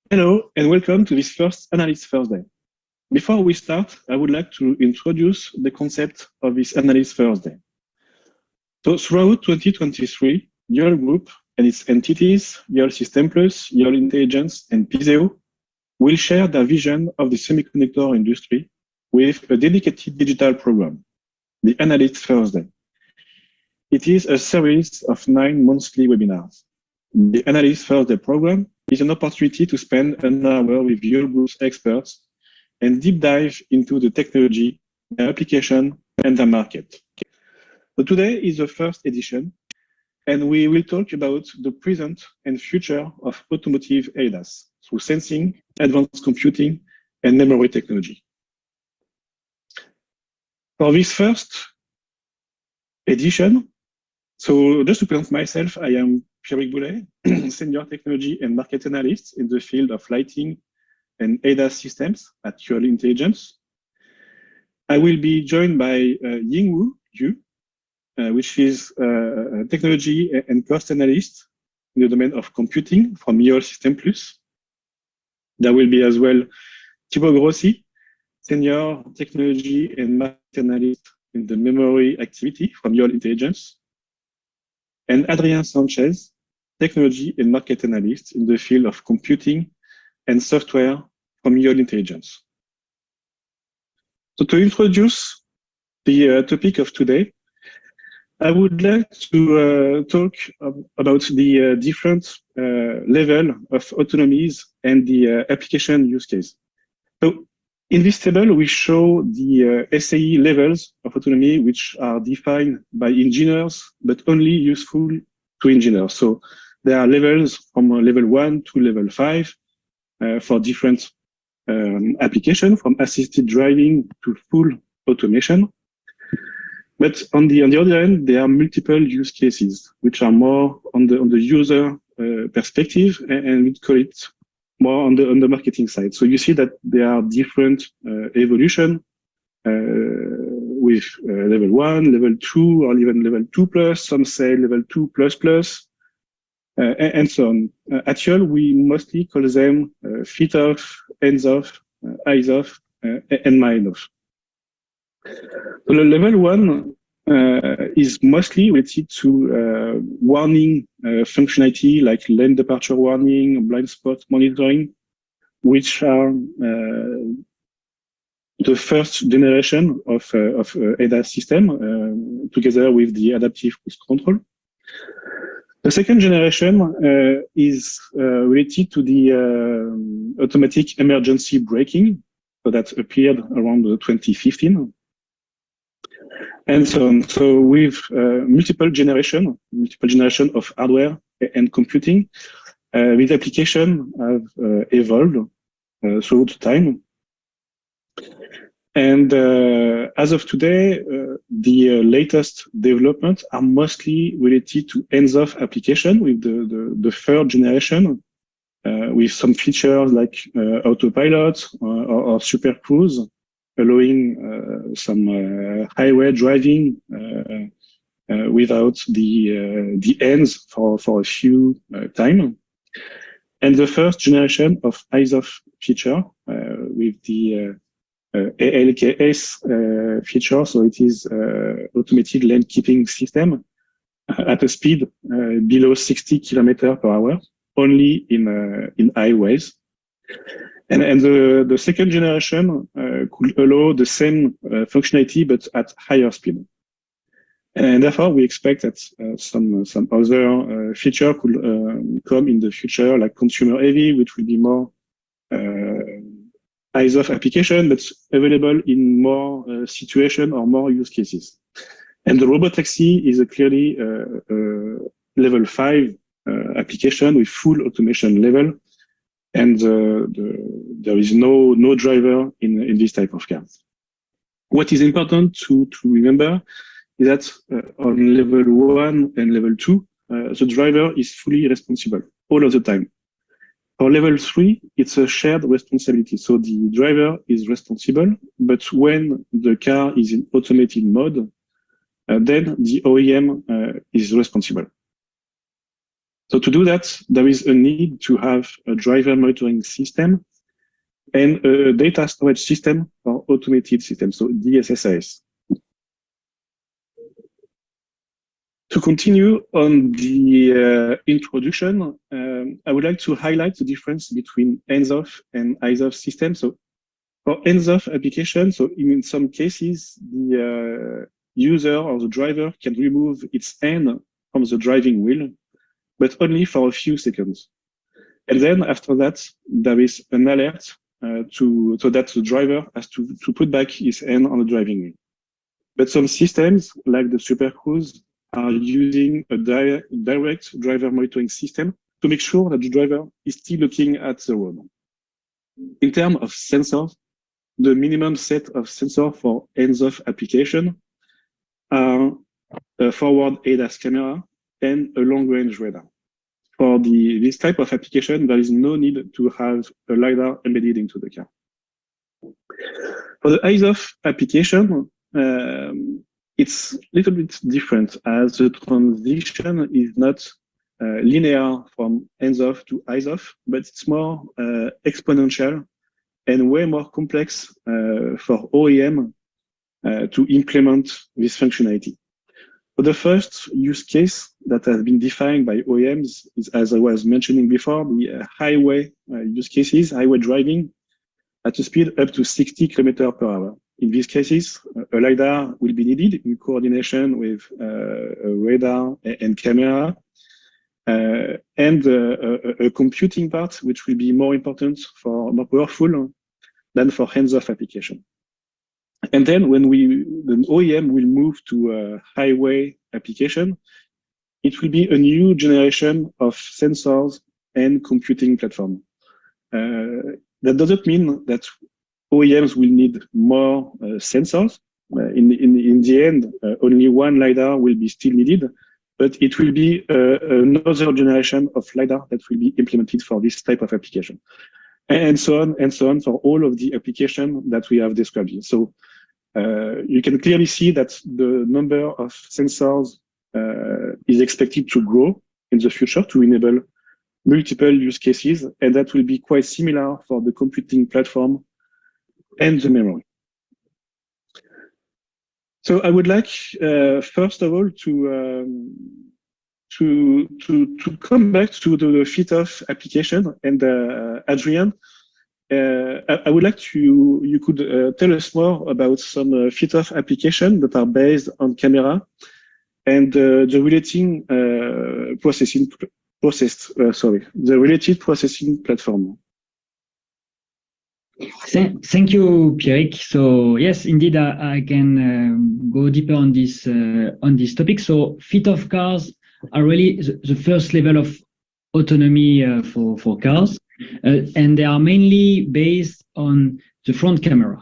Hello and welcome to this first Analyst Thursday. Before we start, I would like to introduce the concept of this Analyst Thursday. So throughout 2023, YOL Group and its entities, YOL System Plus, YOL Intelligence, and Piseo will share their vision of the semiconductor industry with a dedicated digital program, the Analyst Thursday. It is a series of 9 monthly webinars. The Analyst Thursday program is an opportunity to spend an hour with YOL Group's experts and deep dive into the technology, the application, and the market. So today is the first edition, and we will talk about the present and future of automotive ADAS through sensing, advanced computing, and memory technology. For this first edition, so just to present myself, I am Pierre Boulet, Senior Technology and Market Analyst in the field of lighting and ADAS systems at YOL Intelligence. I will be joined by Yingwu Yu, which is a technology and cost analyst in the domain of computing from YOL System Plus. There will be as well Thibaut Grossi, Senior Technology and Market Analyst in the memory activity from YOL Intelligence, and Adrien Sanchez, Technology and Market Analyst in the field of computing and software from YOL Intelligence. So to introduce the topic of today, I would like to talk about the different level of autonomies and the application use case. So in this table, we show the SAE levels of autonomy, which are defined by engineers, but only useful to engineers. So there are levels from level 1 to level 5 for different applications, from assisted driving to full automation. But on the other hand, there are multiple use cases, which are more on the user perspective, and we call it more on the marketing side. So you see that there are different evolution with level 1, level 2, or even level 2+. Some say level 2++, and so on. At YOL, we mostly call them feet off, hands off, eyes off, and mind off. So the level 1 is mostly related to warning functionality like lane departure warning, blind spot monitoring, which are the first generation of ADAS system together with the adaptive cruise control. The second generation is related to the automatic emergency braking, so that appeared around 2015. And so on. So with multiple generation of hardware and computing, this application have evolved through time. And as of today, the latest developments are mostly related to hands-off application with the third generation, with some features like autopilot or super cruise, allowing some highway driving without the hands for a few time. And the first generation of eyes-off feature with the ALKS feature, so it is automated lane keeping system at a speed below 60 km/h, only in highways. And the second generation could allow the same functionality, but at higher speed. And therefore, we expect that some other feature could come in the future, like consumer AV, which will be more eyes-off application, but available in more situation or more use cases. And the robotaxi is a clearly level 5 application with full automation level. And there is no driver in this type of car. What is important to remember is that on level 1 and level 2, the driver is fully responsible all of the time. For level 3, it's a shared responsibility. So the driver is responsible, but when the car is in automated mode, then the OEM is responsible. So to do that, there is a need to have a driver monitoring system and a data storage system for automated systems, so DSSADI. To continue on the introduction, I would like to highlight the difference between hands-off and eyes-off systems. So for hands-off application, so in some cases, the user or the driver can remove its hand from the driving wheel, but only for a few seconds. And then after that, there is an alert so that the driver has to put back his hand on the driving wheel. But some systems, like the Super Cruise, are using a direct driver monitoring system to make sure that the driver is still looking at the road. In terms of sensors, the minimum set of sensors for hands-off application are a forward ADAS camera and a long-range radar. For this type of application, there is no need to have a LiDAR embedded into the car. For the eyes-off application, it's a little bit different, as the transition is not linear from hands-off to eyes-off, but it's more exponential and way more complex for OEM to implement this functionality. So the first use case that has been defined by OEMs is, as I was mentioning before, the highway use cases, highway driving at a speed up to 60 km/h. In these cases, a LiDAR will be needed in coordination with a radar and camera, and a computing part, which will be more important more powerful than for hands-off application. And then when the OEM will move to a highway application, it will be a new generation of sensors and computing platform. That doesn't mean that OEMs will need more sensors. In the end, only one LiDAR will be still needed, but it will be another generation of LiDAR that will be implemented for this type of application. And so on for all of the application that we have described here. So you can clearly see that the number of sensors is expected to grow in the future to enable multiple use cases, and that will be quite similar for the computing platform and the memory. So I would like, first of all, to come back to the fit-off application. And Adrian, I would like you could tell us more about some fit-off applications that are based on camera and the relating the related processing platform. Thank you, Pierrick. So yes, indeed, I can go deeper on this topic. So fit-off cars are really the first level of autonomy for cars, and they are mainly based on the front camera.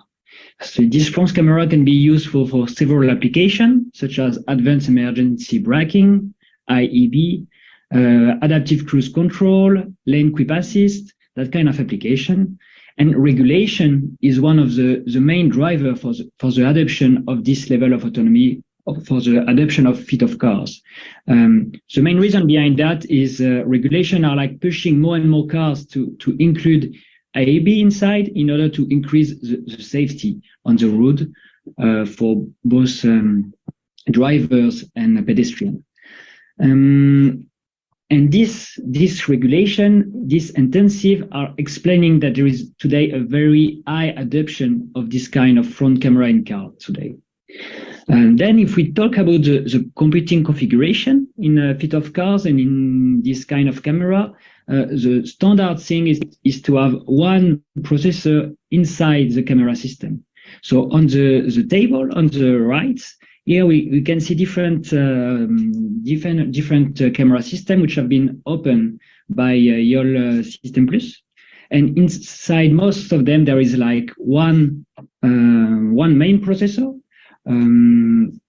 So this front camera can be used for several applications, such as advanced emergency braking, IEB, adaptive cruise control, lane keep assist, that kind of application. And regulation is one of the main driver for the adoption of this level of autonomy, for the adoption of fit-off cars. The main reason behind that is regulation are like pushing more and more cars to include IAB inside in order to increase the safety on the road for both drivers and pedestrians. And this regulation, this intensive, are explaining that there is today a very high adoption of this kind of front camera in car today. And then if we talk about the computing configuration in fit-off cars and in this kind of camera, the standard thing is to have one processor inside the camera system. So on the table on the right, here we can see different camera systems which have been opened by YOL System Plus, and inside most of them there is like one main processor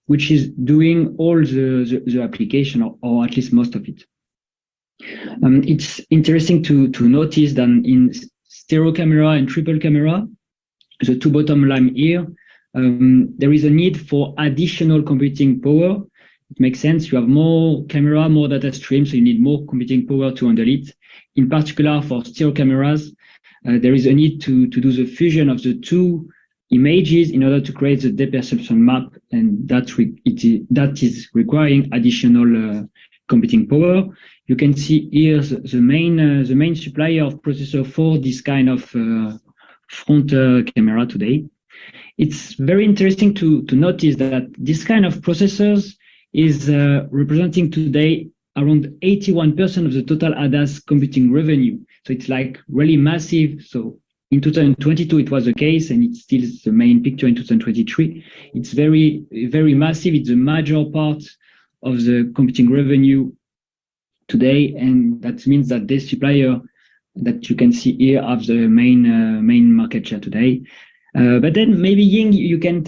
which is doing all the application, or at least most of it. It's interesting to notice that in stereo camera and triple camera, the two bottom line here, there is a need for additional computing power It makes sense. You have more camera, more data stream, so you need more computing power to handle it. In particular, for stereo cameras, there is a need to do the fusion of the two images in order to create the depth perception map, and that is requiring additional computing power. You can see here the main supplier of processor for this kind of front camera today. It's very interesting to notice that this kind of processors is representing today around 81% of the total ADAS computing revenue. So it's like really massive. So in 2022, it was the case, and it's still the main picture in 2023. It's very, very massive. It's a major part of the computing revenue today, and that means that this supplier that you can see here have the main market share today. But then maybe Ying, you can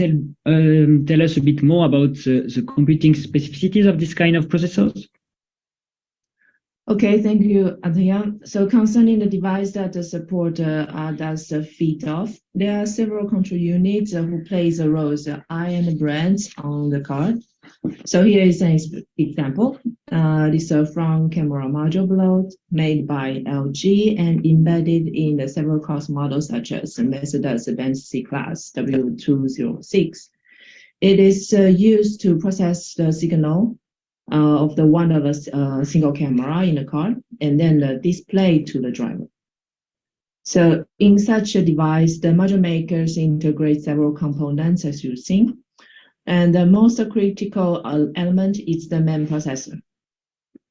tell us a bit more about the computing specificities of this kind of processors. Okay, thank you, Adrien. So concerning the device that support ADAS feed-off, there are several control units who plays a role as eye and brains on the card. So here is an example. This is a front camera module block made by LG and embedded in the several cars models such as Mercedes-Benz C-Class W206. It is used to process the signal of the one of a single camera in the car and then display to the driver. So in such a device, the module makers integrate several components as you've seen. And the most critical element is the main processor.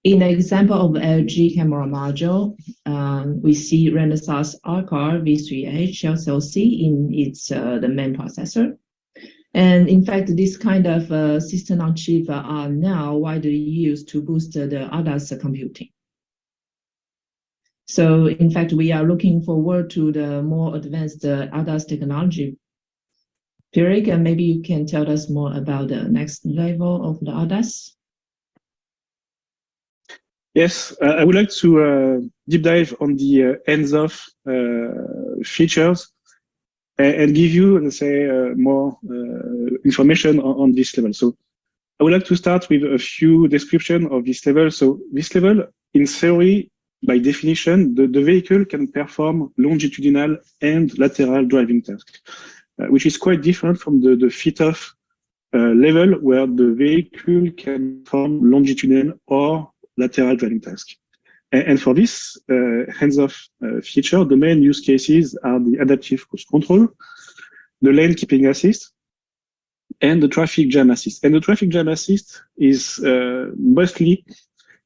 In the example of LG camera module, we see Renesas R-Car V3H SoC in its the main processor. And in fact, this kind of system on chip are now widely used to boost the ADAS computing. So in fact, we are looking forward to the more advanced ADAS technology. Pierrick, maybe you can tell us more about the next level of the ADAS. Yes, I would like to deep dive on the hands-off features and give you, let's say, more information on this level. So I would like to start with a few description of this level. So this level, in theory, by definition, the vehicle can perform longitudinal and lateral driving tasks, which is quite different from the fit-off level where the vehicle can perform longitudinal or lateral driving tasks. And for this hands-off feature, the main use cases are the adaptive cruise control, the lane keeping assist, and the traffic jam assist. And the traffic jam assist is mostly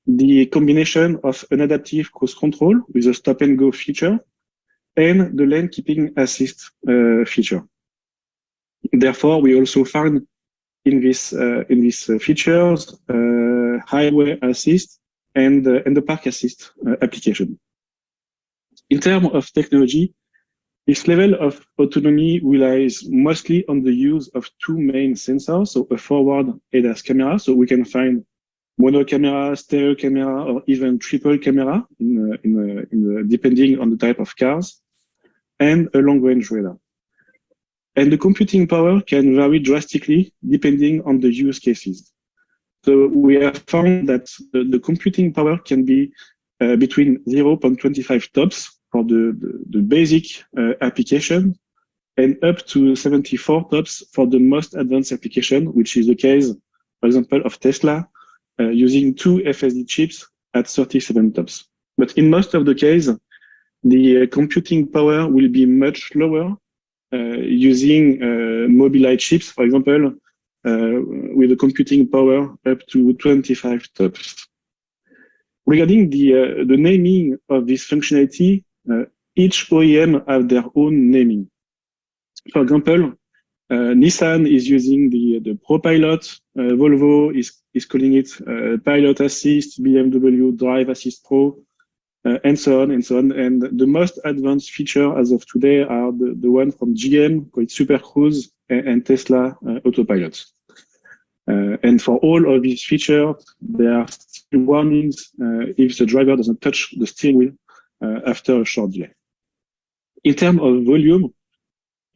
the combination of an adaptive cruise control with a stop and go feature and the lane keeping assist feature. Therefore, we also find in these features highway assist and the park assist application. In terms of technology, this level of autonomy relies mostly on the use of two main sensors, so a forward ADAS camera, so we can find mono camera, stereo camera, or even triple camera depending on the type of cars, and a long-range radar. And the computing power can vary drastically depending on the use cases. So we have found that the computing power can be between 0.25 TOPS for the basic application and up to 74 TOPS for the most advanced application, which is the case, for example, of Tesla using two FSD chips at 37 TOPS. But in most of the case, the computing power will be much lower using Mobileye chips, for example, with a computing power up to 25 TOPS. Regarding the naming of this functionality, each OEM have their own naming. For example, Nissan is using the ProPilot, Volvo is calling it Pilot Assist, BMW Drive Assist Pro, and so on and so on. And the most advanced feature as of today are the one from GM called Super Cruise and Tesla Autopilot. And for all of these features, there are still warnings if the driver doesn't touch the steering wheel after a short delay. In terms of volume,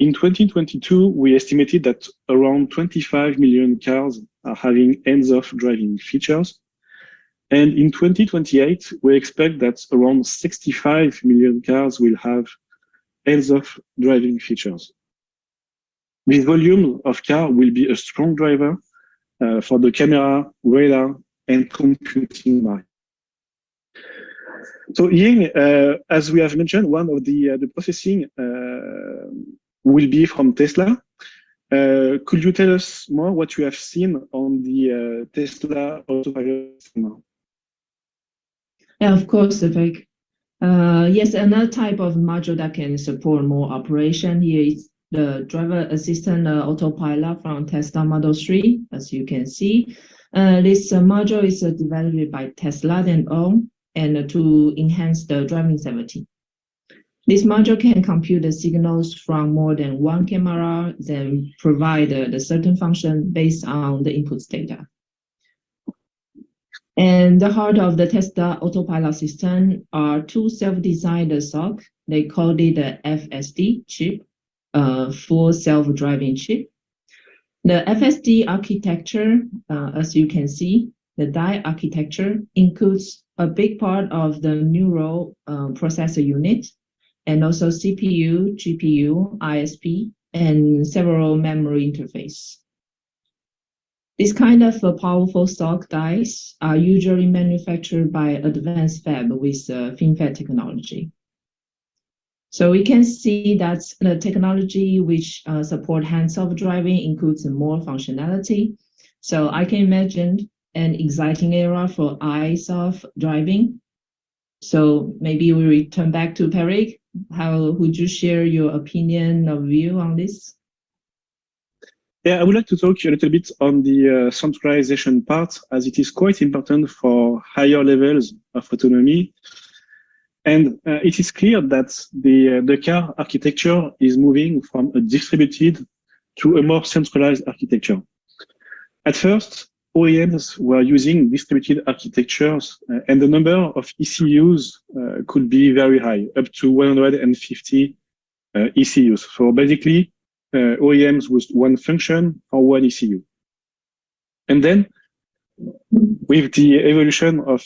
In 2022, we estimated that around 25 million cars are having hands-off driving features. And in 2028, we expect that around 65 million cars will have hands-off driving features. This volume of car will be a strong driver for the camera, radar, and computing market. So Ying, as we have mentioned, one of the processing will be from Tesla. Could you tell us more what you have seen on the Tesla Autopilot? Yeah, of course, Vivek. Yes, another type of module that can support more operation here is the driver assistant autopilot from Tesla Model 3, as you can see. This module is developed by Tesla and to enhance the driving safety. This module can compute the signals from more than one camera, then provide the certain function based on the input data. And the heart of the Tesla autopilot system are two self-designed SoC. They call it the FSD chip, full self-driving chip. The FSD architecture, as you can see, the die architecture includes a big part of the neural processor unit, and also CPU, GPU, ISP, and several memory interface. This kind of powerful SoC dies are usually manufactured by advanced fab with FinFET technology. So we can see that the technology which support hands-off driving includes more functionality. So I can imagine an exciting era for eyes-off driving. So maybe we return back to Peric. How would you share your opinion or view on this? Yeah, I would like to talk a little bit on the centralization part, as it is quite important for higher levels of autonomy. And it is clear that the car architecture is moving from a distributed to a more centralized architecture. At first, OEMs were using distributed architectures, and the number of ECUs could be very high, up to 150 ECUs. So basically, OEMs with one function or one ECU. And then, with the evolution of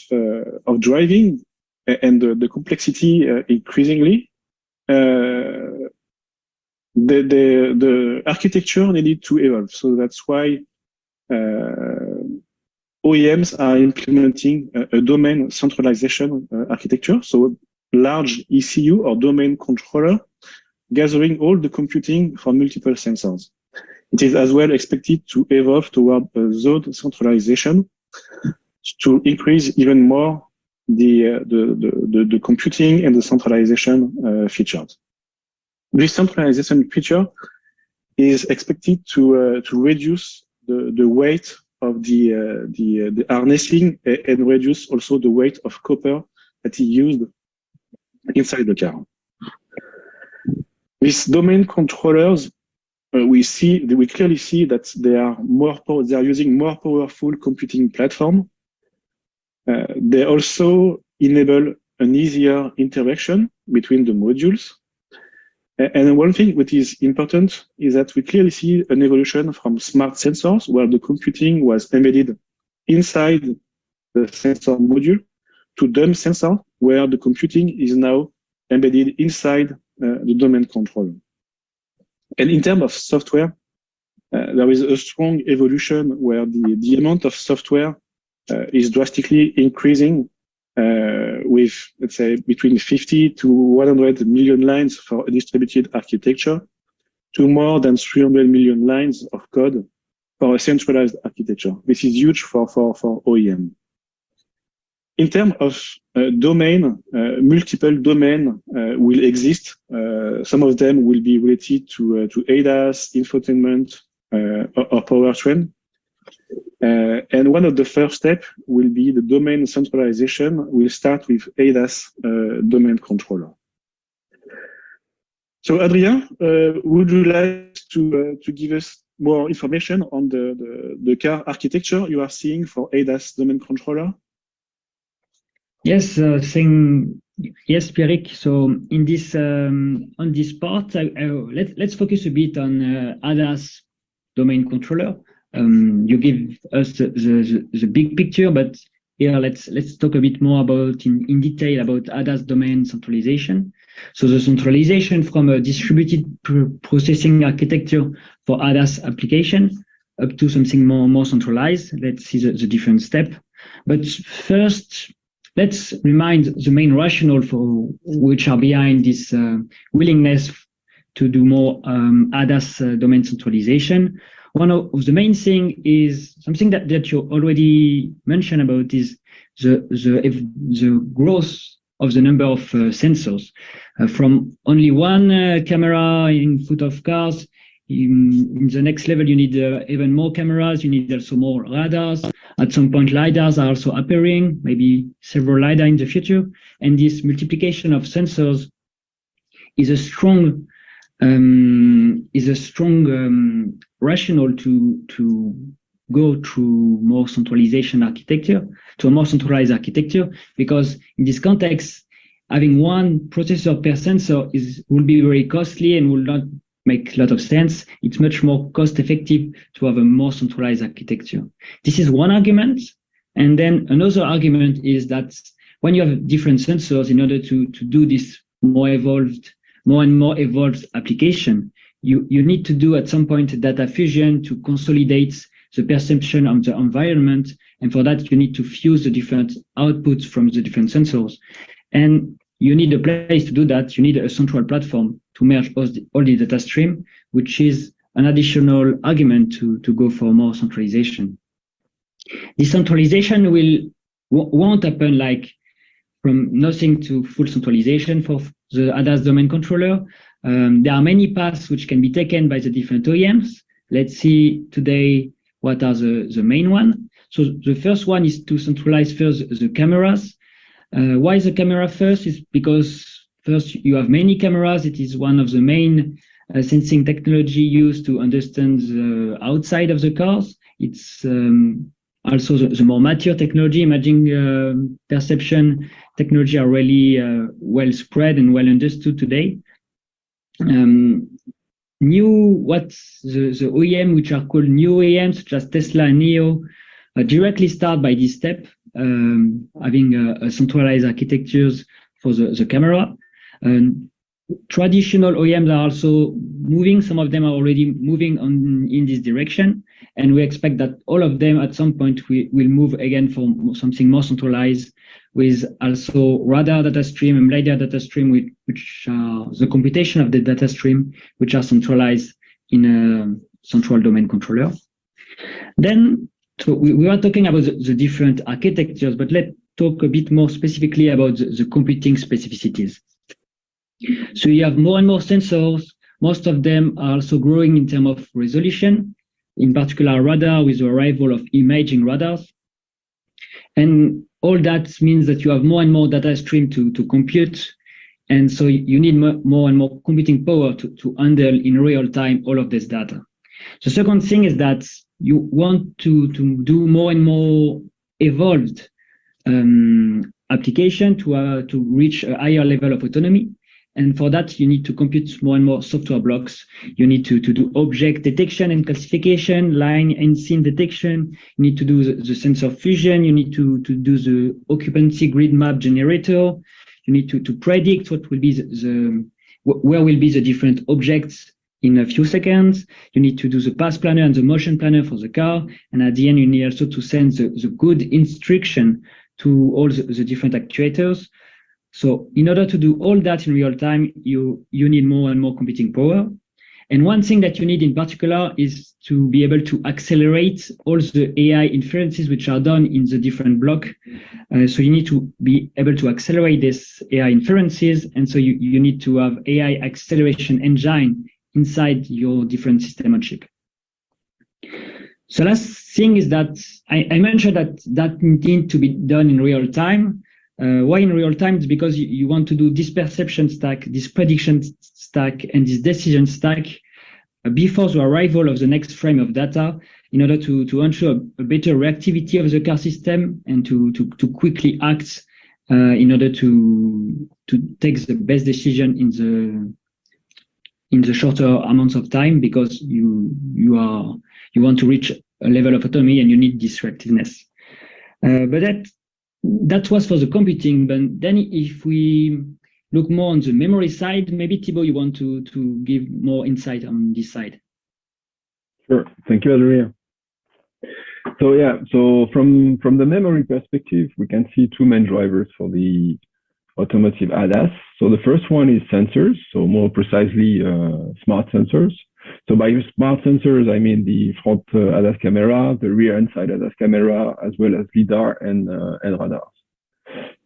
driving and the complexity increasingly, the architecture needed to evolve. So that's why OEMs are implementing a domain centralization architecture. So large ECU or domain controller gathering all the computing for multiple sensors. It is as well expected to evolve toward zone centralization to increase even more the computing and the centralization features. This centralization feature is expected to reduce the weight of the harnessing and reduce also the weight of copper that is used inside the car. These domain controllers, we clearly see that they are using more powerful computing platform. They also enable an easier interaction between the modules. And one thing which is important is that we clearly see an evolution from smart sensors, where the computing was embedded inside the sensor module, to dumb sensor, where the computing is now embedded inside the domain controller. And in terms of software, there is a strong evolution where the amount of software is drastically increasing with, let's say, between 50 to 100 million lines for a distributed architecture to more than 300 million lines of code for a centralized architecture. This is huge for OEM. In terms of domain, multiple domain will exist. Some of them will be related to ADAS, infotainment, or powertrain. And one of the first steps will be the domain centralization. We'll start with ADAS domain controller. So Adrien, would you like to give us more information on the car architecture you are seeing for ADAS domain controller? Yes, Yes, Pierrick. So in this on this part, let's focus a bit on ADAS domain controller. You give us the big picture, but here let's talk a bit more about in detail about ADAS domain centralization. So the centralization from a distributed processing architecture for ADAS application up to something more centralized. Let's see the different step. But first, let's remind the main rationale for which are behind this willingness to do more ADAS domain centralization. One of the main thing is something that you already mentioned about is the growth of the number of sensors from only one camera in foot of cars. In the next level, you need even more cameras. You need also more radars. At some point, LiDARs are also appearing, maybe several LiDAR in the future. And this multiplication of sensors is a strong rationale to go through more centralization architecture, to a more centralized architecture, because in this context, having one processor per sensor will be very costly and will not make a lot of sense. It's much more cost effective to have a more centralized architecture. This is one argument. And then another argument is that when you have different sensors, in order to do this more and more evolved application, you need to do at some point data fusion to consolidate the perception of the environment. And for that, you need to fuse the different outputs from the different sensors. And you need a place to do that. You need a central platform to merge all the data stream, which is an additional argument to go for more centralization. Decentralization won't happen like from nothing to full centralization for the ADAS domain controller. There are many paths which can be taken by the different OEMs. Let's see today what are the main one. So the first one is to centralize first the cameras. Why the camera first? Is because first you have many cameras. It is one of the main sensing technology used to understand the outside of the cars. It's also the more mature technology. Imaging perception technology are really well spread and well understood today. What's the OEM, which are called new OEMs, such as Tesla and NIO, directly start by this step, having a centralized architectures for the camera. Traditional OEMs are also moving. Some of them are already moving in this direction. And we expect that all of them at some point will move again for something more centralized, with also radar data stream and LiDAR data stream, which are the computation of the data stream, which are centralized in a central domain controller. Then so we are talking about the different architectures, but let's talk a bit more specifically about the computing specificities. So you have more and more sensors. Most of them are also growing in terms of resolution, in particular radar with the arrival of imaging radars. And all that means that you have more and more data stream to compute. And so you need more and more computing power to handle in real time all of this data. The second thing is that you want to do more and more evolved application to reach a higher level of autonomy. And for that, you need to compute more and more software blocks. You need to do object detection and classification, line and scene detection. You need to do the sensor fusion. You need to do the occupancy grid map generator. You need to predict what will be where will be the different objects in a few seconds. You need to do the path planner and the motion planner for the car. And at the end, you need also to send the good instruction to all the different actuators. So in order to do all that in real time, you need more and more computing power. And one thing that you need in particular is to be able to accelerate all the AI inferences which are done in the different block. So you need to be able to accelerate this AI inferences. And so you need to have AI acceleration engine inside your different system on chip. So last thing is that I mentioned that needs to be done in real time. Why in real time? It's because you want to do this perception stack, this prediction stack, and this decision stack before the arrival of the next frame of data, in order to ensure a better reactivity of the car system and to quickly act in order to take the best decision in the shorter amounts of time, because you want to reach a level of autonomy and you need distractiveness. But that was for the computing. But then if we look more on the memory side, maybe Thibaut, you want to give more insight on this side. Sure. Thank you, Adrien. So yeah, so from the memory perspective, we can see two main drivers for the automotive ADAS. So the first one is sensors, so more precisely smart sensors. So by smart sensors, I mean the front ADAS camera, the rear and side ADAS camera, as well as LiDAR and radars.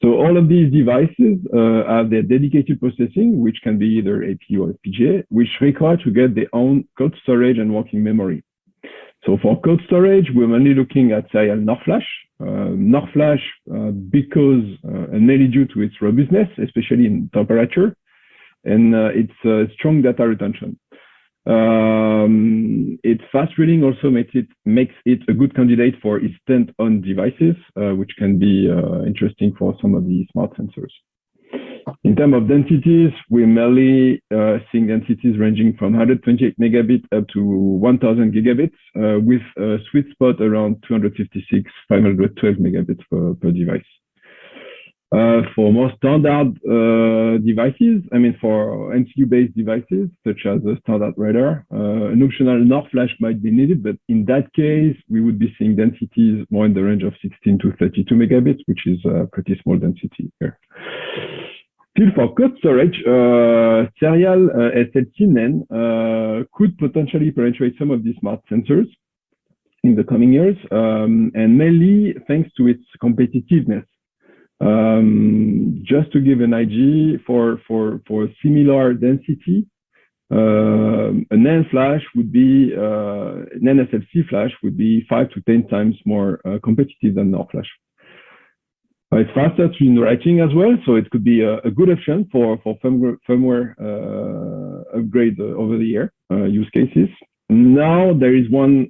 So all of these devices have their dedicated processing, which can be either APU or FPGA, which require to get their own code storage and working memory. So for code storage, we're mainly looking at serial NOR flash. NOR flash, because and mainly due to its robustness, especially in temperature, and its strong data retention. Its fast reading also makes it a good candidate for instant-on devices, which can be interesting for some of the smart sensors. In terms of densities, we're mainly seeing densities ranging from 128 megabits up to 1000 gigabits, with a sweet spot around 256, 512 megabits per device. For more standard devices, I mean for MCU-based devices, such as a standard radar, an optional NOR flash might be needed, but in that case, we would be seeing densities more in the range of 16 to 32 megabits, which is a pretty small density here. Still for code storage, serial SLC NAND could potentially penetrate some of these smart sensors in the coming years, and mainly thanks to its competitiveness. Just to give an idea, for similar density, a NAND flash would be, NAND SLC flash would be 5 to 10 times more competitive than NOR flash. It's faster in writing as well, so it could be a good option for firmware upgrade over the year use cases. Now there is one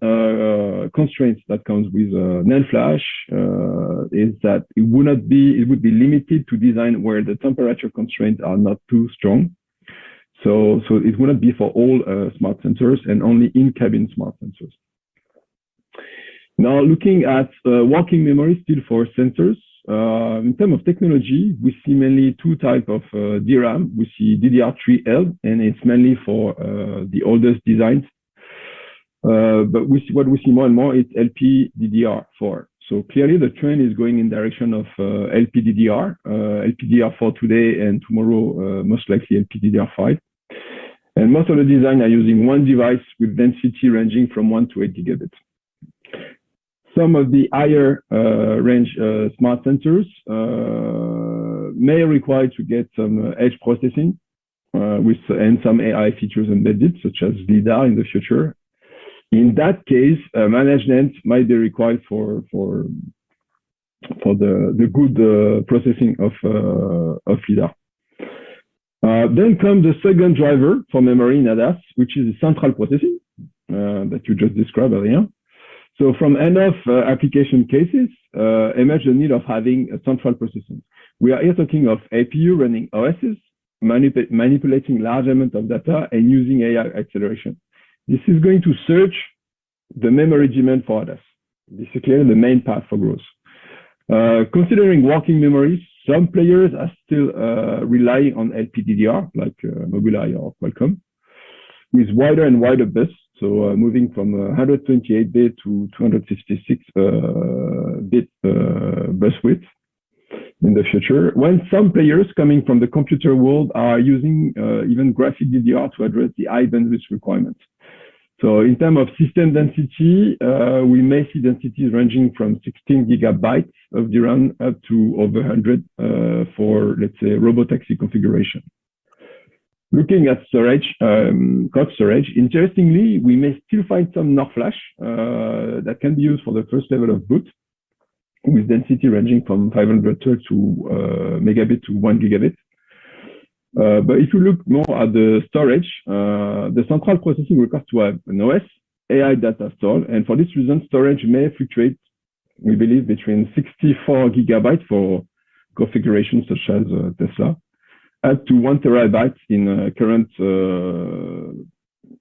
constraint that comes with NAND flash, is that it would be limited to design where the temperature constraints are not too strong. So it wouldn't be for all smart sensors and only in-cabin smart sensors. Now looking at working memory still for sensors. In terms of technology, we see mainly two types of DRAM. We see DDR3L, and it's mainly for the oldest designs. But what we see more and more is LPDDR4. So clearly the trend is going in direction of LPDDR, LPDDR4 today, and tomorrow most likely LPDDR5. And most of the design are using one device with density ranging from 1 to 8 gigabits. Some of the higher range smart sensors may require to get some edge processing and some AI features embedded, such as LiDAR in the future. In that case, management might be required for the good processing of LiDAR. Then comes the second driver for memory in ADAS, which is the central processing that you just described earlier. So from end-of application cases, emerge the need of having a central processing. We are here talking of APU running OSs, manipulating large amounts of data and using AI acceleration. This is going to surge the memory demand for ADAS. This is clearly the main path for growth. Considering working memories, some players are still relying on LPDDR, like Mobileye or Qualcomm, with wider and wider bus. So moving from 128-bit to 256-bit bus width in the future. When some players coming from the computer world are using even graphic DDR to address the high bandwidth requirements. So in terms of system density, we may see densities ranging from 16 gigabytes of DRAM up to over 100 for, let's say, robotaxi configuration. Looking at storage, code storage, interestingly, we may still find some NOR flash that can be used for the first level of boot, with density ranging from 512 megabit to 1 gigabit. But if you look more at the storage, the central processing requires to have an OS, AI data stored, and for this reason, storage may fluctuate, we believe, between 64 gigabytes for configurations such as Tesla, up to 1 terabyte in current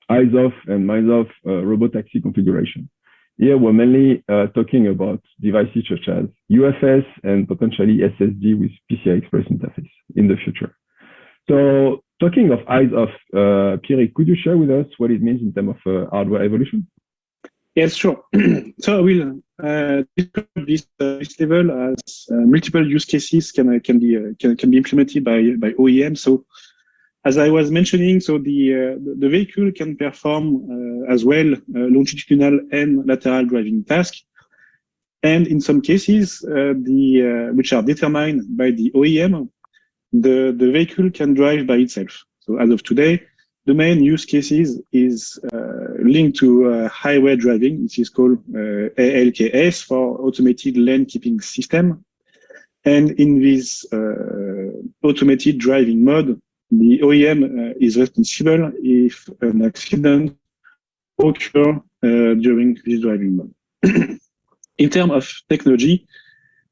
eyes-off and minds-off robotaxi configuration. Here, we're mainly talking about devices such as UFS and potentially SSD with PCI Express interface in the future. So talking of eyes-off, Pierre, could you share with us what it means in terms of hardware evolution? Yes, sure. So I will describe this level as multiple use cases can be implemented by OEM. So as I was mentioning, so the vehicle can perform as well longitudinal and lateral driving tasks, and in some cases, which are determined by the OEM, the vehicle can drive by itself. So as of today, the main use cases is linked to highway driving. This is called ALKS for Automated Lane Keeping System. And in this automated driving mode, the OEM is responsible if an accident occurs during this driving mode. In terms of technology,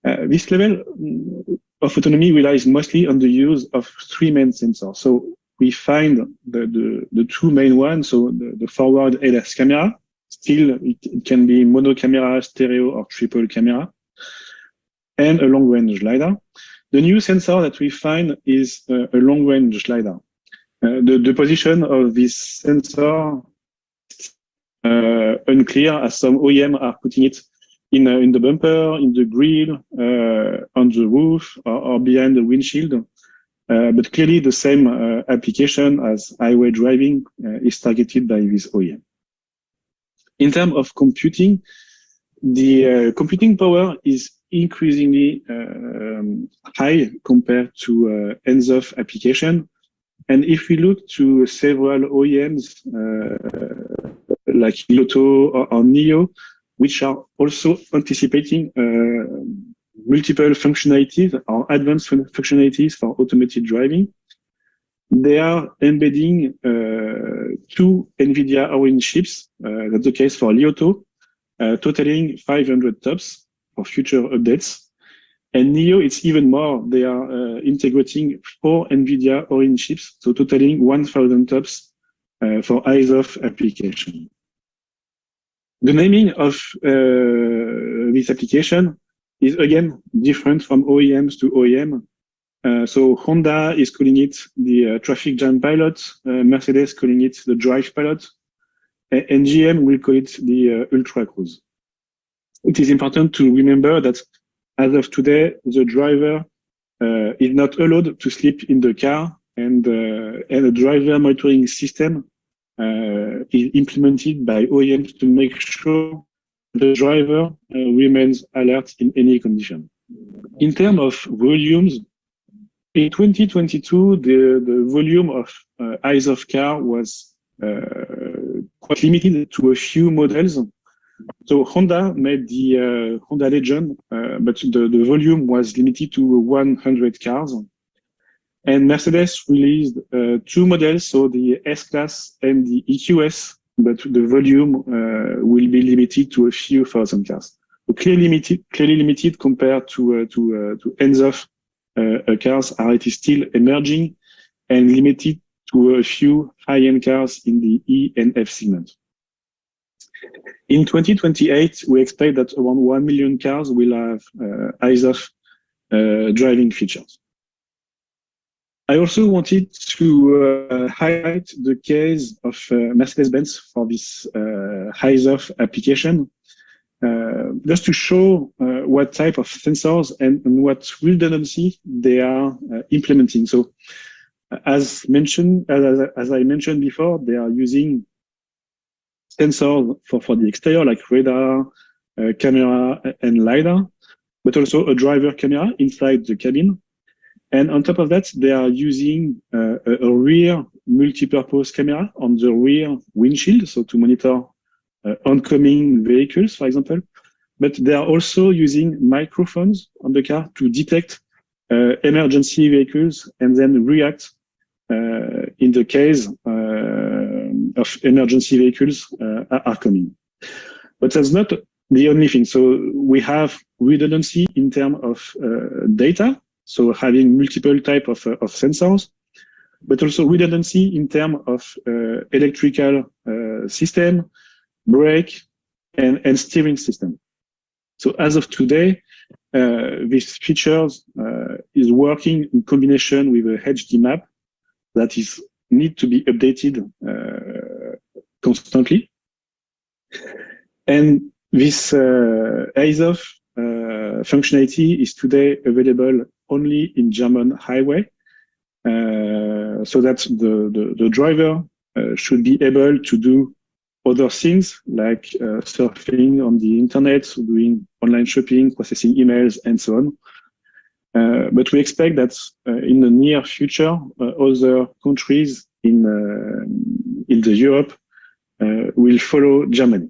this level of autonomy relies mostly on the use of 3 main sensors. So we find the 2 main ones. So the forward ADAS camera, still it can be mono camera, stereo, or triple camera, and a long range LiDAR. The new sensor that we find is a long range LiDAR. The position of this sensor unclear, as some OEM are putting it in the bumper, in the grille, on the roof, or behind the windshield. But clearly the same application as highway driving is targeted by this OEM. In terms of computing, the computing power is increasingly high compared to hands-off application. And if we look to several OEMs like Lotto or NIO, which are also anticipating multiple functionalities or advanced functionalities for automated driving, they are embedding 2 NVIDIA Orin chips. That's the case for Lotto, totaling 500 TOPS for future updates. And NIO, it's even more. They are integrating 4 NVIDIA Orin chips, so totaling 1,000 TOPS for eyes-off application. The naming of this application is again different from OEMs to OEM. So Honda is calling it the traffic jam pilot, Mercedes calling it the drive pilot, and GM will call it the ultra cruise. It is important to remember that as of today, the driver is not allowed to sleep in the car, and a driver monitoring system is implemented by OEMs to make sure the driver remains alert in any condition. In terms of volumes, in 2022, the volume of eyes-off car was quite limited to a few models. So Honda made the Honda Legend, but the volume was limited to 100 cars. And Mercedes released 2 models, so the S-Class and the EQS, but the volume will be limited to a few thousand cars. So clearly limited compared to hands-off cars. It is still emerging and limited to a few high-end cars in the E and F segment. In 2028, we expect that around 1 million cars will have eyes-off driving features. I also wanted to highlight the case of Mercedes-Benz for this eyes-off application, just to show what type of sensors and what redundancy they are implementing. So, as I mentioned before, they are using sensors for the exterior, like radar, camera, and LiDAR, but also a driver camera inside the cabin. And on top of that, they are using a rear multi-purpose camera on the rear windshield, so to monitor oncoming vehicles, for example. But they are also using microphones on the car to detect emergency vehicles and then react in the case of emergency vehicles are coming. But that's not the only thing. So we have redundancy in terms of data. so having multiple type of sensors, but also redundancy in terms of electrical system, brake, and steering system. So as of today, this features is working in combination with a HD map that is need to be updated constantly. And this ADAS functionality is today available only in German highway, so that the driver should be able to do other things like surfing on the internet, so doing online shopping, processing emails, and so on. But we expect that in the near future, other countries in the Europe will follow Germany.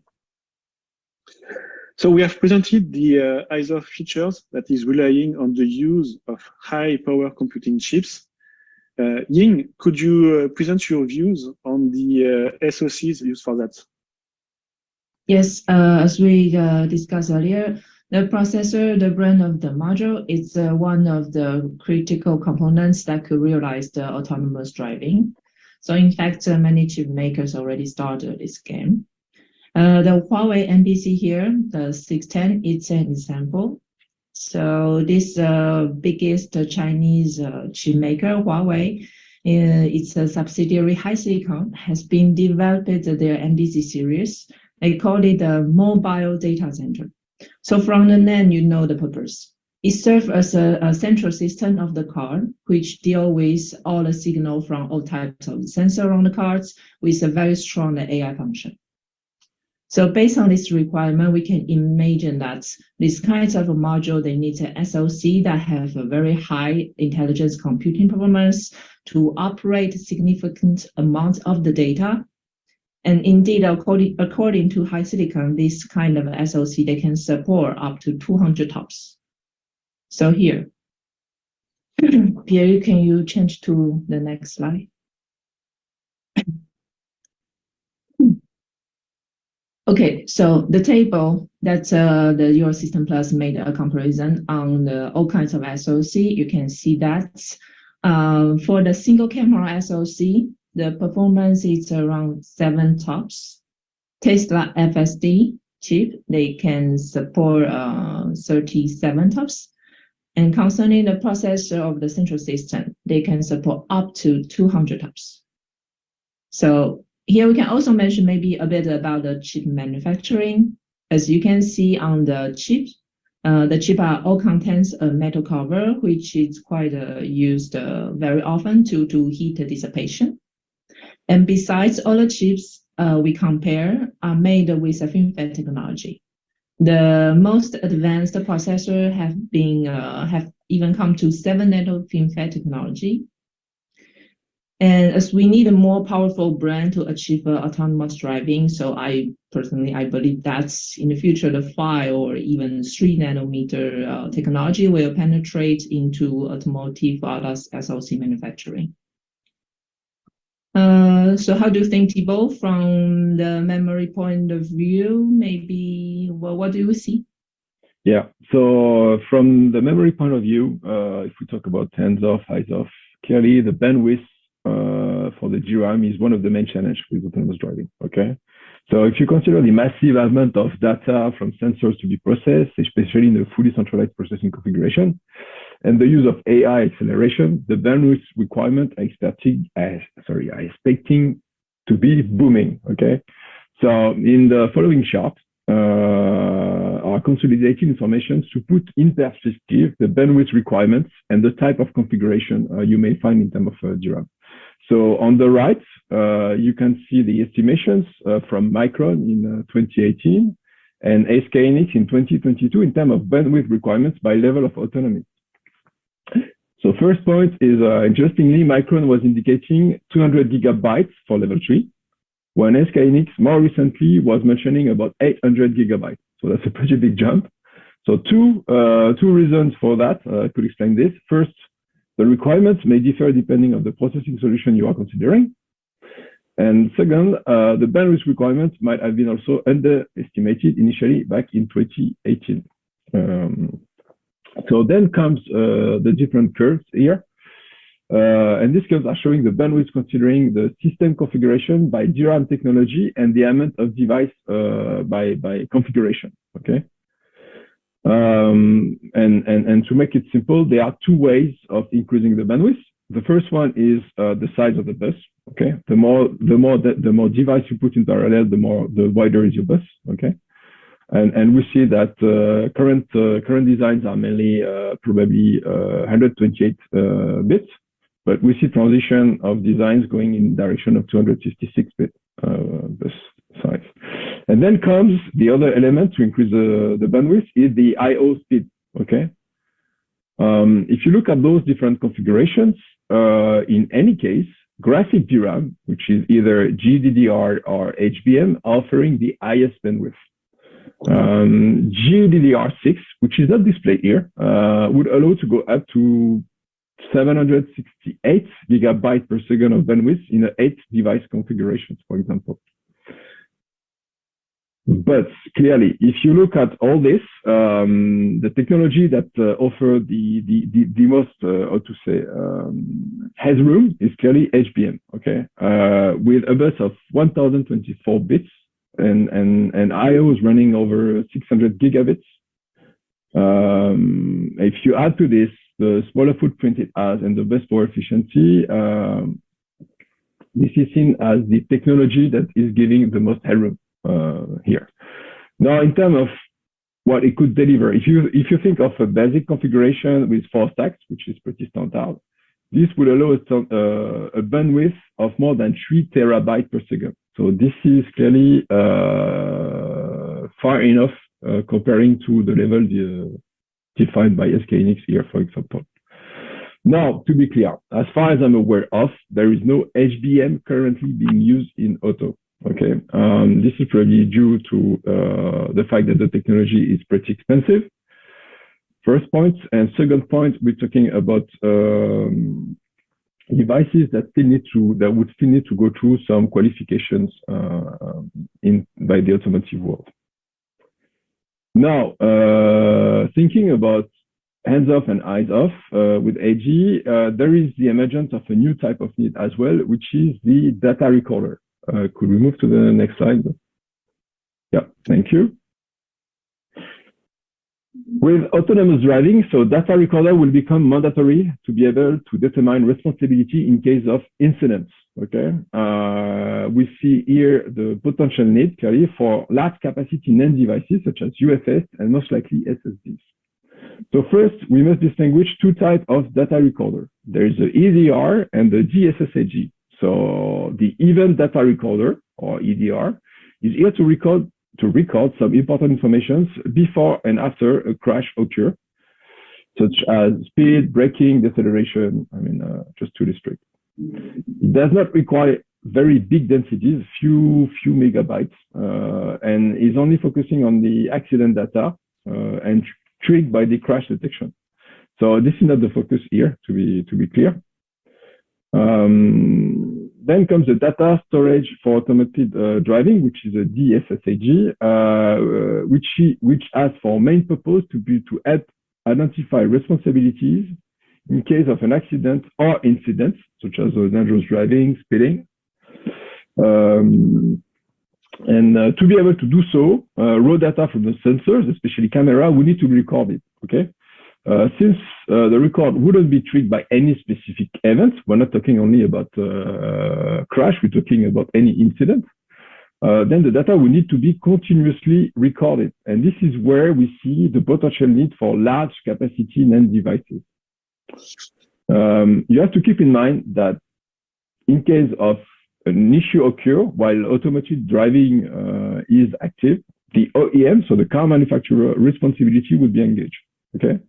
So we have presented the ADAS features that is relying on the use of high power computing chips. Ying, could you present your views on the SoCs used for that? Yes, as we discussed earlier, the processor, the brain of the module, is one of the critical components that could realize the autonomous driving. So in fact, many chip makers already started this game. The Huawei NDC here, the 610, it's an example. So this biggest Chinese chip maker, Huawei, it's a subsidiary HiSilicon, has been developed their NDC series. They call it a mobile data center. So from the name, you know the purpose. It serves as a central system of the car, which deal with all the signal from all types of sensor on the cars with a very strong AI function. So based on this requirement, we can imagine that these kinds of a module, they need an SoC that have a very high intelligence computing performance to operate significant amount of the data. And indeed, according to HiSilicon, this kind of SoC, they can support up to 200 TOPS. So here, Pierre, can you change to the next slide? Okay, so the table that the Your System Plus made a comparison on all kinds of SoC. You can see that for the single camera SoC, the performance is around 7 TOPS. Tesla FSD chip, they can support 37 TOPS. And concerning the processor of the central system, they can support up to 200 TOPS. So here we can also mention maybe a bit about the chip manufacturing. As you can see on the chip are all contains a metal cover, which is quite used very often to heat dissipation. And besides, all the chips we compare are made with a FinFET technology. The most advanced processor have even come to 7 nano FinFET technology. And as we need a more powerful brain to achieve autonomous driving, so I believe that's in the future the 5 or even 3 nanometer technology will penetrate into automotive ADAS SoC manufacturing. So how do you think, Thibault, from the memory point of view, maybe, well, what do you see? Yeah, so from the memory point of view, if we talk about hands-off, eyes-off, clearly the bandwidth for the DRAM is one of the main challenges with autonomous driving, okay? So if you consider the massive amount of data from sensors to be processed, especially in the fully centralized processing configuration, and the use of AI acceleration, the bandwidth requirement are expecting to be booming, okay? So in the following chart, are consolidated information to put in perspective the bandwidth requirements and the type of configuration you may find in terms of DRAM. So on the right, you can see the estimations from Micron in 2018 and SK Hynix in 2022 in terms of bandwidth requirements by level of autonomy. So first point is, interestingly, Micron was indicating 200 gigabytes for level 3, when SK Hynix more recently was mentioning about 800 gigabytes. So that's a pretty big jump. So two reasons for that could explain this. First, the requirements may differ depending on the processing solution you are considering. And second, the bandwidth requirements might have been also underestimated initially back in 2018. So then comes the different curves here. And these curves are showing the bandwidth considering the system configuration by DRAM technology and the amount of device by configuration, okay? And to make it simple, there are two ways of increasing the bandwidth. The first one is the size of the bus, okay? The more device you put in parallel, the wider is your bus, okay? And we see that current designs are mainly probably 128 bits, but we see transition of designs going in direction of 256 bit bus size. And then comes the other element to increase the bandwidth is the I/O speed, okay? If you look at those different configurations, in any case, graphic DRAM, which is either GDDR or HBM, offering the highest bandwidth. GDDR6, which is not displayed here, would allow to go up to 768 gigabytes per second of bandwidth in 8 device configurations, for example. But clearly, if you look at all this, the technology that offer the most, how to say, headroom is clearly HBM, okay? With a bus of 1024 bits and I/O is running over 600 gigabits. If you add to this the smaller footprint it has and the best power efficiency, this is seen as the technology that is giving the most headroom here. Now, in terms of what it could deliver, if you think of a basic configuration with 4 stacks, which is pretty standard, this will allow a bandwidth of more than 3 terabytes per second. So this is clearly far enough comparing to the level defined by SK Hynix here, for example. Now, to be clear, as far as I'm aware of, there is no HBM currently being used in auto. Okay, this is probably due to the fact that the technology is pretty expensive. First point, and second point, we're talking about devices that would still need to go through some qualifications by the automotive world. Now, thinking about hands-off and eyes-off with AG, there is the emergence of a new type of need as well, which is the data recorder. Could we move to the next slide? Yeah, thank you. With autonomous driving, so data recorder will become mandatory to be able to determine responsibility in case of incidents, okay? We see here the potential need clearly for large capacity NAND devices such as UFS and most likely SSDs. So first, we must distinguish two types of data recorder. There is the EDR and the DSSADI. So the event data recorder, or EDR, is here to record some important information before and after a crash occurs, such as speed, braking, deceleration, just to illustrate. It does not require very big densities, few megabytes, and is only focusing on the accident data and triggered by the crash detection. So this is not the focus here, to be clear. Then comes the data storage for automated driving, which is a DSSADI, which has for main purpose to help identify responsibilities in case of an accident or incidents, such as dangerous driving, speeding. And to be able to do so, raw data from the sensors, especially camera, we need to be recorded, okay? Since the record wouldn't be triggered by any specific event, we're not talking only about crash, we're talking about any incident, then the data will need to be continuously recorded. And this is where we see the potential need for large capacity NAND devices. You have to keep in mind that in case of an issue occur while automated driving is active, the OEM, so the car manufacturer responsibility will be engaged, okay?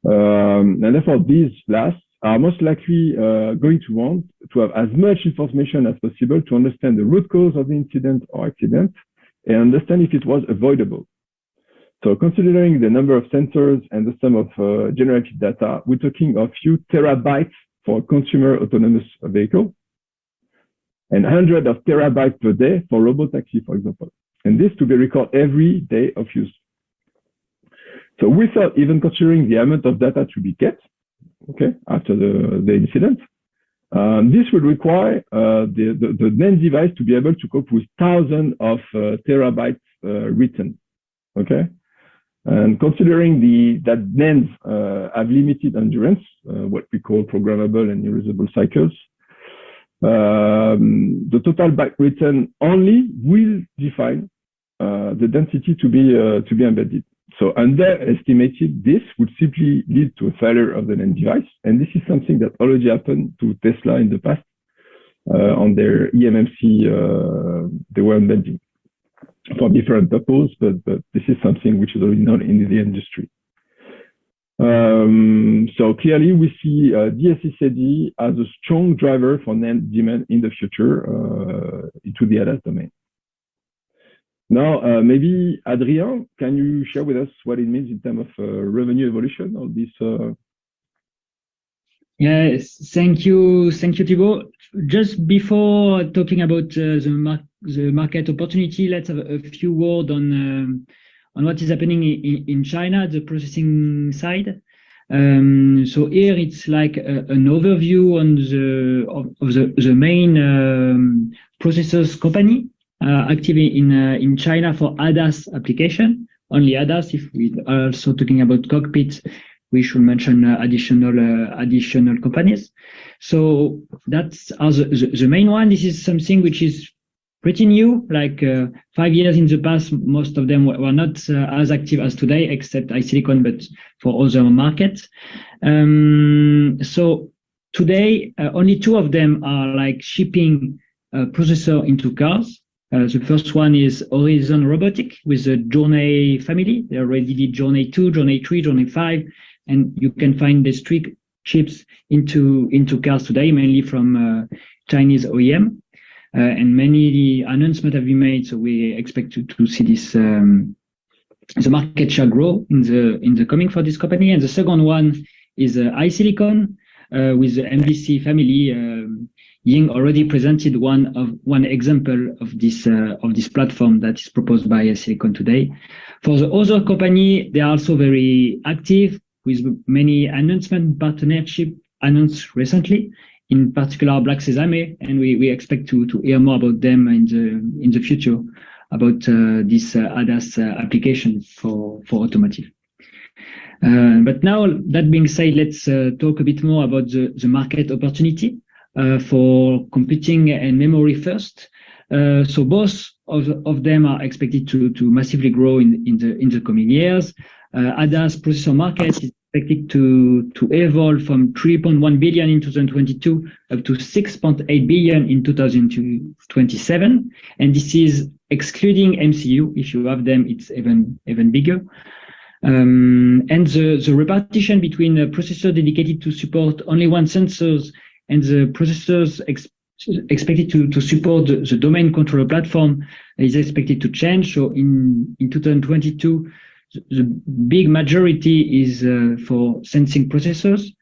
And therefore, these last are most likely going to want to have as much information as possible to understand the root cause of the incident or accident and understand if it was avoidable. So considering the number of sensors and the sum of generated data, we're talking of few terabytes for consumer autonomous vehicle and hundreds of terabytes per day for robotaxi, for example. And this to be recorded every day of use. So without even considering the amount of data to be kept, okay, after the incident, this would require the NAND device to be able to cope with thousands of terabytes written, okay? And considering that NANDs have limited endurance, what we call programmable and reusable cycles, the total byte written only will define the density to be embedded. So underestimated, this would simply lead to a failure of the NAND device. And this is something that already happened to Tesla in the past on their eMMC they were embedding for different purposes, but this is something which is already known in the industry. So clearly we see DSSADI as a strong driver for NAND demand in the future into the ADAS domain. Now, maybe Adrien, can you share with us what it means in terms of revenue evolution of this? Yes, thank you, Thibault. Just before talking about the market opportunity, let's have a few words on what is happening in China, the processing side. So here it's like an overview on the main processors company active in China for ADAS application. Only ADAS. If we are also talking about cockpit, we should mention additional companies. So that's the main one. This is something which is pretty new, like 5 years in the past, most of them were not as active as today, except iSilicon, but for other markets. So today, only 2 of them are like shipping processor into cars. The first one is Horizon Robotic with the Journey family. They already did Journey 2, Journey 3, Journey 5, and you can find these 3 chips into cars today, mainly from Chinese OEM. And many announcements have been made, so we expect to see this the market share grow in the coming for this company. And the second one is iSilicon with the MDC family. Ying already presented one example of this platform that is proposed by iSilicon today. For the other company, they are also very active with many announcement partnership announced recently. In particular, Black Sesame, and we expect to hear more about them in the future about this ADAS application for automotive. But now, that being said, let's talk a bit more about the market opportunity for computing and memory first. So both of them are expected to massively grow in the coming years. ADAS processor market is expected to evolve from 3.1 billion in 2022 up to 6.8 billion in 2027, and this is excluding MCU. If you have them, it's even bigger. And the repartition between the processor dedicated to support only one sensors and the processors expected to support the domain controller platform is expected to change. So in 2022, the big majority is for sensing processors,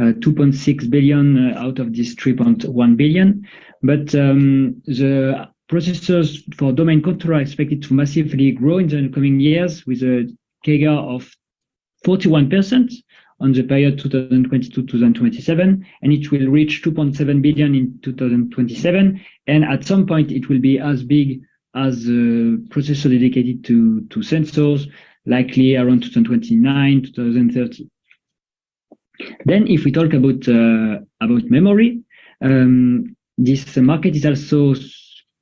2.6 billion out of this 3.1 billion. But the processors for domain controller are expected to massively grow in the coming years with a CAGR of 41% on the period 2022-2027, and it will reach 2.7 billion in 2027. And at some point, it will be as big as the processor dedicated to sensors, likely around 2029, 2030. Then if we talk about memory, this market is also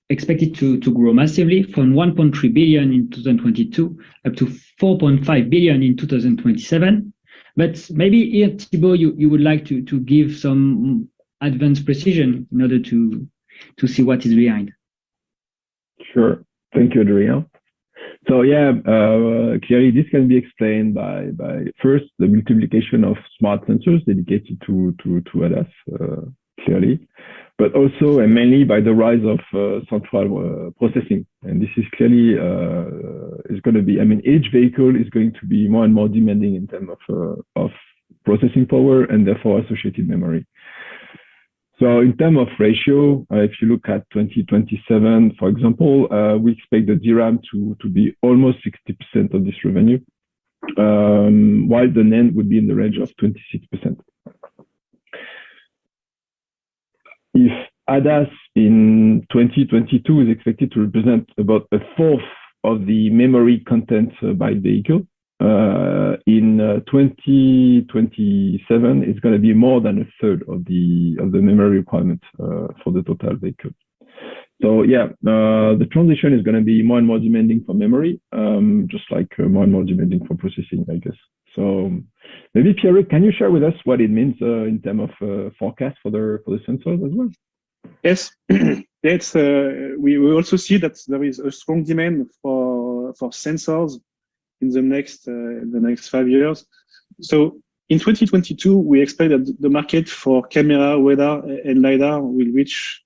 expected to grow massively from 1.3 billion in 2022 up to 4.5 billion in 2027. But maybe here, Thibault, you would like to give some advanced precision in order to see what is behind. Sure. Thank you, Adrien. So yeah, clearly this can be explained by first the multiplication of smart sensors dedicated to ADAS, clearly, but also and mainly by the rise of central processing. And this is clearly is going to be, I mean, each vehicle is going to be more and more demanding in terms of processing power and therefore associated memory. So in terms of ratio, if you look at 2027, for example, we expect the DRAM to be almost 60% of this revenue. while the NAND would be in the range of 26%. If ADAS in 2022 is expected to represent about a fourth of the memory content by vehicle, in 2027, it's going to be more than a third of the memory requirement for the total vehicle. So yeah, the transition is going to be more and more demanding for memory, just like more and more demanding for processing, I guess. So maybe Pierre, can you share with us what it means in terms of forecast for the sensors as well? Yes, it's we also see that there is a strong demand for sensors in the next 5 years. So in 2022, we expect that the market for camera, radar, and LiDAR will reach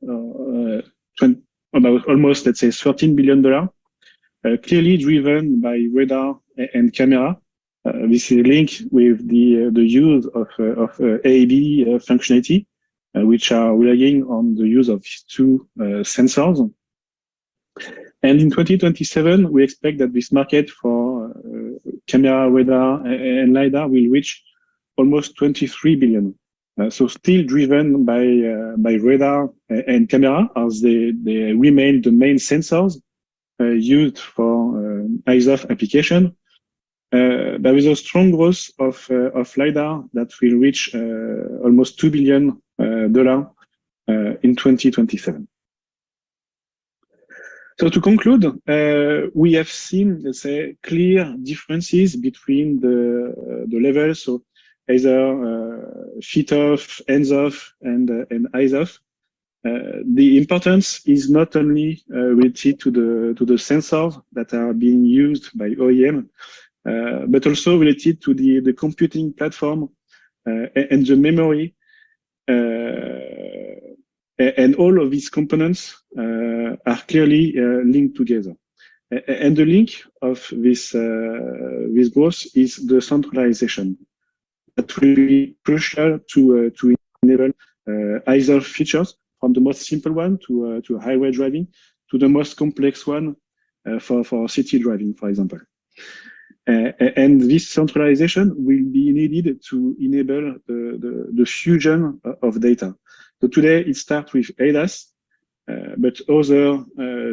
about almost, let's say, $13 billion, clearly driven by radar and camera. This is linked with the use of AAB functionality, which are relying on the use of two sensors. And in 2027, we expect that this market for camera, radar, and LiDAR will reach almost 23 billion. So still driven by radar and camera, as they remain the main sensors used for eyes-off application. There is a strong growth of LiDAR that will reach almost $2 billion in 2027. So to conclude, we have seen, let's say, clear differences between the levels, so either feet off, hands off, and eyes off. The importance is not only related to the sensors that are being used by OEM, but also related to the computing platform and the memory. And all of these components are clearly linked together. And the link of this growth is the centralization. That will be crucial to enable eyes-off features, from the most simple one to highway driving to the most complex one for city driving, for example. And this centralization will be needed to enable the fusion of data. So today it starts with ADAS, but other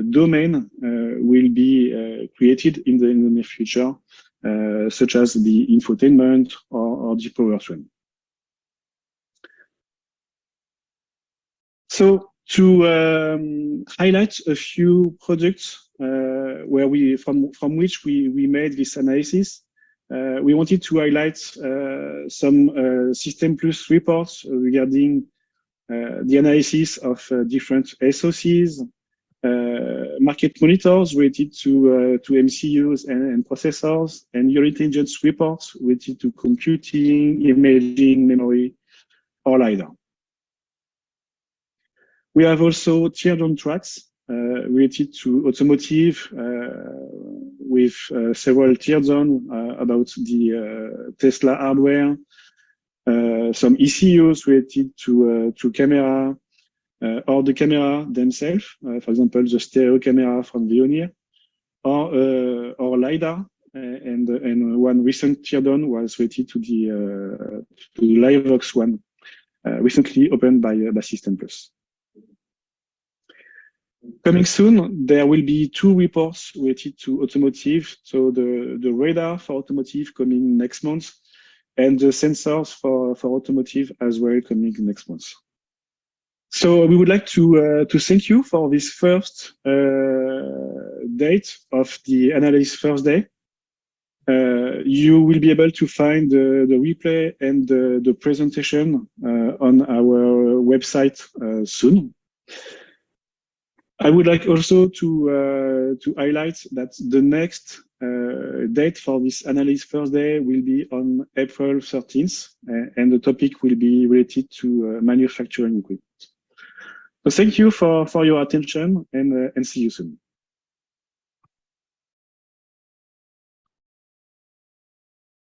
domain will be created in the near future, such as the infotainment or the powertrain. So to highlight a few projects where from which we made this analysis, we wanted to highlight some System Plus reports regarding the analysis of different SoCs, market monitors related to MCUs and processors, and your intelligence reports related to computing, imaging, memory, or LiDAR. We have also Teardown Tracks related to automotive, with several teardown about the Tesla hardware, some ECUs related to camera, or the camera themselves, for example, the stereo camera from Veoneer, or LiDAR, and one recent teardown was related to the Livox one, recently opened by System Plus. Coming soon, there will be 2 reports related to automotive. So the radar for automotive coming next month, and the sensors for automotive as well coming next month. So we would like to thank you for this first date of the Analyst first day. You will be able to find the replay and the presentation on our website soon. I would like also to highlight that the next date for this Analyst first day will be on April 13th, and the topic will be related to manufacturing equipment. So thank you for your attention, and see you soon.